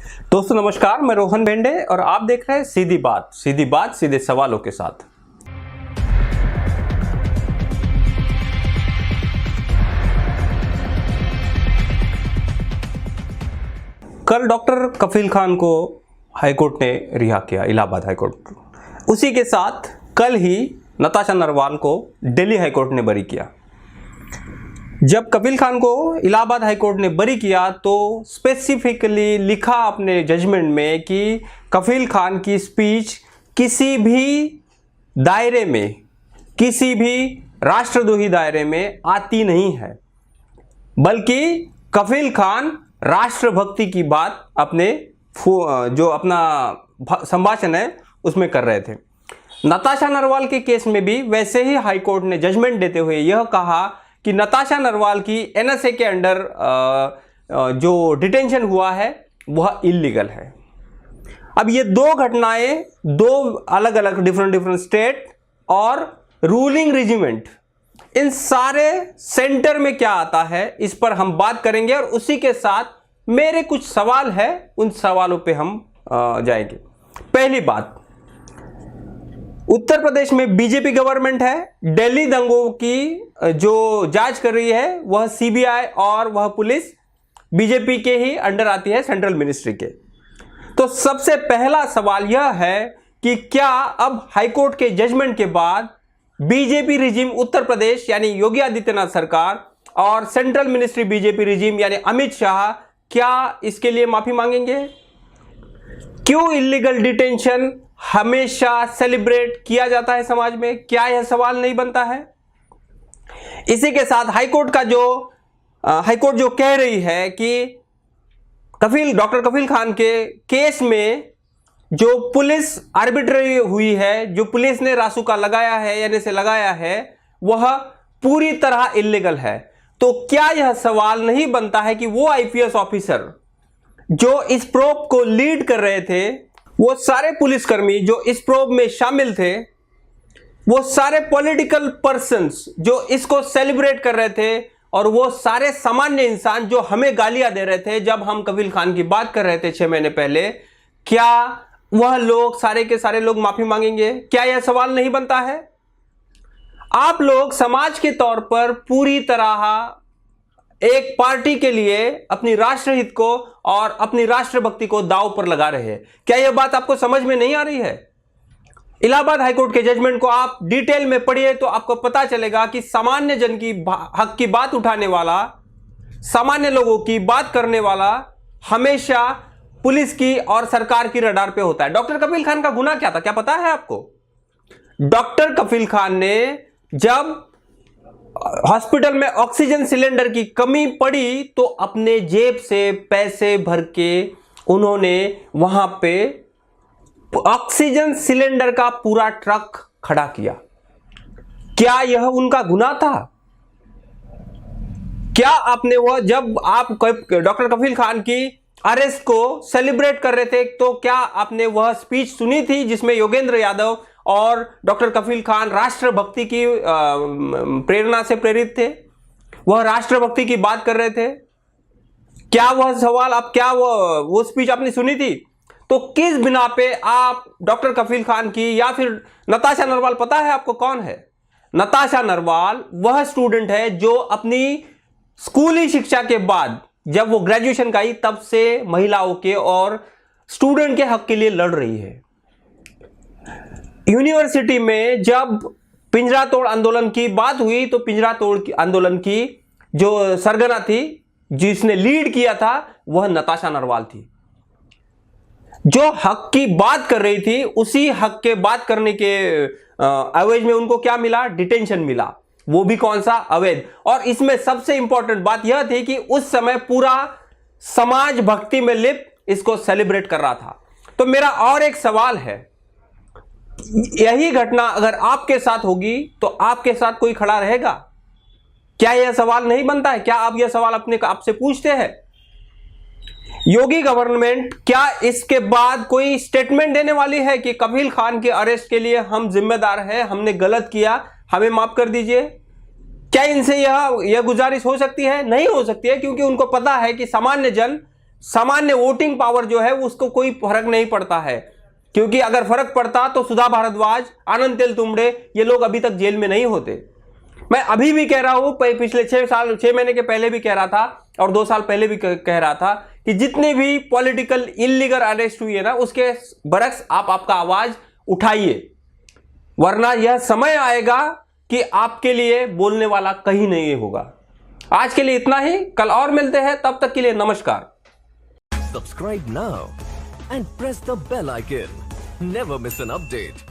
दोस्तों नमस्कार, मैं रोहन भेंडे और आप देख रहे हैं सीधी बात सीधे सवालों के साथ। कल डॉक्टर कफील खान को हाईकोर्ट ने रिहा किया, इलाहाबाद हाईकोर्ट। उसी के साथ कल ही नताशा नरवाल को दिल्ली हाईकोर्ट ने बरी किया। जब कफील खान को इलाहाबाद हाईकोर्ट ने बरी किया तो स्पेसिफिकली लिखा अपने जजमेंट में कि कफील खान की स्पीच किसी भी दायरे में, किसी भी राष्ट्रद्रोही दायरे में आती नहीं है, बल्कि कफील खान राष्ट्रभक्ति की बात अपने जो अपना संभाषण है उसमें कर रहे थे। नताशा नरवाल के केस में भी वैसे ही हाईकोर्ट ने जजमेंट देते हुए यह कहा कि नताशा नरवाल की एनएसए के अंडर जो डिटेंशन हुआ है वह इल्लीगल है। अब ये दो घटनाएं, दो अलग अलग डिफरेंट स्टेट और रूलिंग रेजिमेंट, इन सारे सेंटर में क्या आता है इस पर हम बात करेंगे और उसी के साथ मेरे कुछ सवाल है, उन सवालों पे हम जाएंगे। पहली बात, उत्तर प्रदेश में बीजेपी गवर्नमेंट है। दिल्ली दंगों की जो जांच कर रही है वह सीबीआई और वह पुलिस बीजेपी के ही अंडर आती है, सेंट्रल मिनिस्ट्री के। तो सबसे पहला सवाल यह है कि क्या अब हाईकोर्ट के जजमेंट के बाद बीजेपी रिजीम उत्तर प्रदेश यानी योगी आदित्यनाथ सरकार और सेंट्रल मिनिस्ट्री बीजेपी रिजीम यानी अमित शाह क्या इसके लिए माफी मांगेंगे? क्यों इल्लीगल डिटेंशन हमेशा सेलिब्रेट किया जाता है समाज में? क्या यह सवाल नहीं बनता है? इसी के साथ हाईकोर्ट जो कह रही है कि डॉक्टर कफील खान के केस में जो पुलिस आर्बिट्ररी हुई है, जो पुलिस ने रासुका लगाया है यानी से लगाया है, वह पूरी तरह इल्लीगल है। तो क्या यह सवाल नहीं बनता है कि वो आईपीएस ऑफिसर जो इस प्रोब को लीड कर रहे थे, वो सारे पुलिसकर्मी जो इस प्रोब में शामिल थे, वो सारे पॉलिटिकल पर्सन्स जो इसको सेलिब्रेट कर रहे थे और वो सारे सामान्य इंसान जो हमें गालियां दे रहे थे जब हम कफील खान की बात कर रहे थे 6 महीने पहले, क्या वह लोग सारे के सारे लोग माफी मांगेंगे? क्या यह सवाल नहीं बनता है? आप लोग समाज के तौर पर पूरी तरह एक पार्टी के लिए अपनी राष्ट्रहित को और अपनी राष्ट्रभक्ति को दांव पर लगा रहे हैं। क्या यह बात आपको समझ में नहीं आ रही है? इलाहाबाद हाईकोर्ट के जजमेंट को आप डिटेल में पढ़िए तो आपको पता चलेगा कि सामान्य जन की हक की बात उठाने वाला, सामान्य लोगों की बात करने वाला हमेशा पुलिस की और सरकार की रडार पे होता है। डॉक्टर कफील खान का गुनाह क्या था, क्या पता है आपको? डॉक्टर कफील खान ने जब हॉस्पिटल में ऑक्सीजन सिलेंडर की कमी पड़ी तो अपने जेब से पैसे भर के उन्होंने वहां पे ऑक्सीजन सिलेंडर का पूरा ट्रक खड़ा किया। क्या यह उनका गुनाह था? क्या आपने वह, जब आप डॉक्टर कफील खान की अरेस्ट को सेलिब्रेट कर रहे थे, तो क्या आपने वह स्पीच सुनी थी जिसमें योगेंद्र यादव और डॉक्टर कफील खान राष्ट्रभक्ति की प्रेरणा से प्रेरित थे? वह राष्ट्रभक्ति की बात कर रहे थे। क्या वह सवाल आप, क्या वो स्पीच आपने सुनी थी? तो किस बिना पे आप डॉक्टर कफील खान की या फिर नताशा नरवाल, पता है आपको कौन है? नताशा नरवाल वह स्टूडेंट है जो अपनी स्कूली शिक्षा के बाद जब वो ग्रेजुएशन का ही तब से महिलाओं के और स्टूडेंट के हक के लिए लड़ रही है। यूनिवर्सिटी में जब पिंजरा तोड़ आंदोलन की बात हुई तो पिंजरा तोड़ आंदोलन की जो सरगना थी, जिसने लीड किया था, वह नताशा नरवाल थी। जो हक की बात कर रही थी, उसी हक के बात करने के एवज में उनको क्या मिला? डिटेंशन मिला, वो भी कौन सा? अवैध। और इसमें सबसे इंपॉर्टेंट बात यह थी कि उस समय पूरा समाज भक्ति में लिप्त इसको सेलिब्रेट कर रहा था। तो मेरा और एक सवाल है, यही घटना अगर आपके साथ होगी तो आपके साथ कोई खड़ा रहेगा? क्या यह सवाल नहीं बनता है? क्या आप यह सवाल अपने आपसे पूछते हैं? योगी गवर्नमेंट क्या इसके बाद कोई स्टेटमेंट देने वाली है कि कफील खान के अरेस्ट के लिए हम जिम्मेदार हैं, हमने गलत किया, हमें माफ कर दीजिए? क्या इनसे यह गुजारिश हो सकती है? नहीं हो सकती है, क्योंकि उनको पता है कि सामान्य जन सामान्य वोटिंग पावर जो है उसको कोई फर्क नहीं पड़ता है, क्योंकि अगर फर्क पड़ता तो सुधा भारद्वाज, आनंद तेलतुंबड़े ये लोग अभी तक जेल में नहीं होते। मैं अभी भी कह रहा हूं, पिछले 6 महीने के पहले भी कह रहा था और 2 साल पहले भी कह रहा था कि जितने भी पॉलिटिकल इलीगल अरेस्ट हुई है ना, उसके बरक्स आपका आवाज उठाइए, वरना यह समय आएगा कि आपके लिए बोलने वाला कहीं नहीं होगा। आज के लिए इतना ही, कल और मिलते हैं, तब तक के लिए नमस्कार। Subscribe now and press the bell icon. Never miss an update.